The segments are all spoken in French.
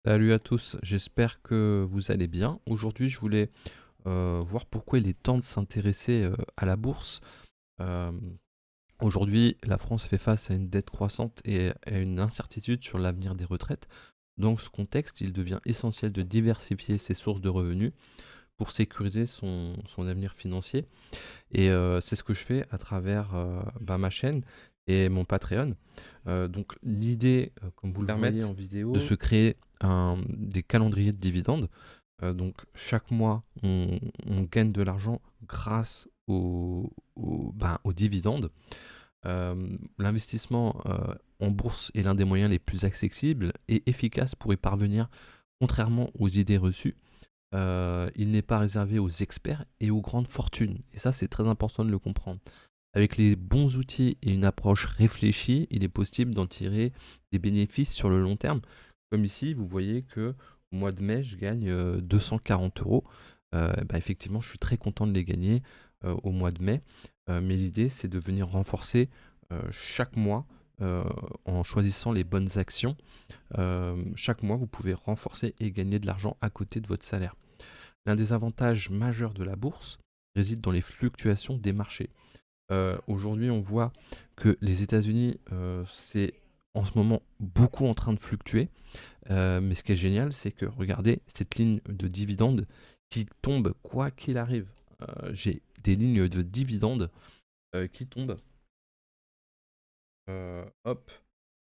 Salut à tous, j'espère que vous allez bien. Aujourd'hui, je voulais voir pourquoi il est temps de s'intéresser à la bourse. Euh, Aujourd'hui, la France fait face à une dette croissante et à une incertitude sur l'avenir des retraites. Dans ce contexte, il devient essentiel de diversifier ses sources de revenus pour sécuriser son avenir financier. Et c'est ce que je fais à travers ma chaîne et mon Patreon. Donc l'idée, comme vous le voyez en vidéo, de se créer des calendriers de dividendes. Donc chaque mois, on gagne de l'argent grâce aux dividendes. L'investissement en bourse est l'un des moyens les plus accessibles et efficaces pour y parvenir, contrairement aux idées reçues. Il n'est pas réservé aux experts et aux grandes fortunes. Et ça, c'est très important de le comprendre. Avec les bons outils et une approche réfléchie, il est possible d'en tirer des bénéfices sur le long terme. Comme ici, vous voyez que au mois de mai, je gagne 240 euros. Effectivement, je suis très content de les gagner au mois de mai. Mais l'idée, c'est de venir renforcer chaque mois en choisissant les bonnes actions. Chaque mois, vous pouvez renforcer et gagner de l'argent à côté de votre salaire. L'un des avantages majeurs de la bourse réside dans les fluctuations des marchés. Aujourd'hui, on voit que les États-Unis, c'est en ce moment beaucoup en train de fluctuer. Mais ce qui est génial, c'est que regardez cette ligne de dividendes qui tombe quoi qu'il arrive. J'ai des lignes de dividendes qui tombent. Hop.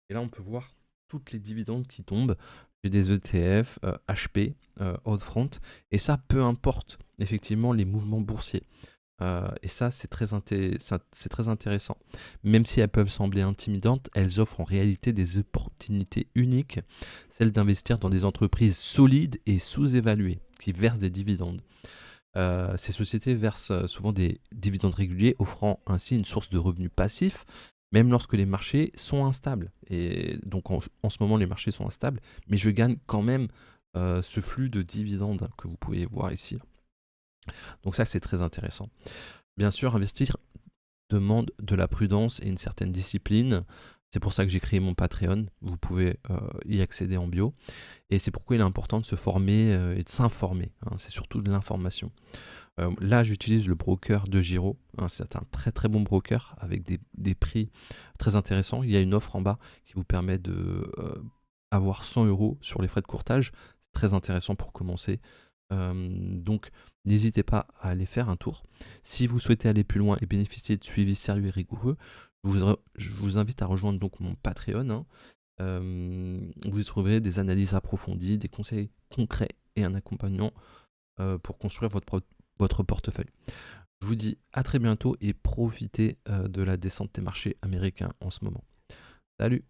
Et là, on peut voir toutes les dividendes qui tombent. J'ai des ETF, HP, Outfront. Et ça, peu importe effectivement les mouvements boursiers. Et ça, c'est très intéressant. Même si elles peuvent sembler intimidantes, elles offrent en réalité des opportunités uniques, celles d'investir dans des entreprises solides et sous-évaluées, qui versent des dividendes. Ces sociétés versent souvent des dividendes réguliers, offrant ainsi une source de revenus passifs, même lorsque les marchés sont instables. Et donc en ce moment, les marchés sont instables, mais je gagne quand même ce flux de dividendes que vous pouvez voir ici. Donc ça, c'est très intéressant. Bien sûr, investir demande de la prudence et une certaine discipline. C'est pour ça que j'ai créé mon Patreon. Vous pouvez y accéder en bio. Et c'est pourquoi il est important de se former et de s'informer. C'est surtout de l'information. Là, j'utilise le broker de Giro. C'est un très très bon broker avec des prix très intéressants. Il y a une offre en bas qui vous permet de avoir 100 euros sur les frais de courtage. C'est très intéressant pour commencer. Donc, n'hésitez pas à aller faire un tour. Si vous souhaitez aller plus loin et bénéficier de suivi sérieux et rigoureux, je vous invite à rejoindre donc mon Patreon. Vous y trouverez des analyses approfondies, des conseils concrets et un accompagnement pour construire votre portefeuille. Je vous dis à très bientôt et profitez de la descente des marchés américains en ce moment. Salut!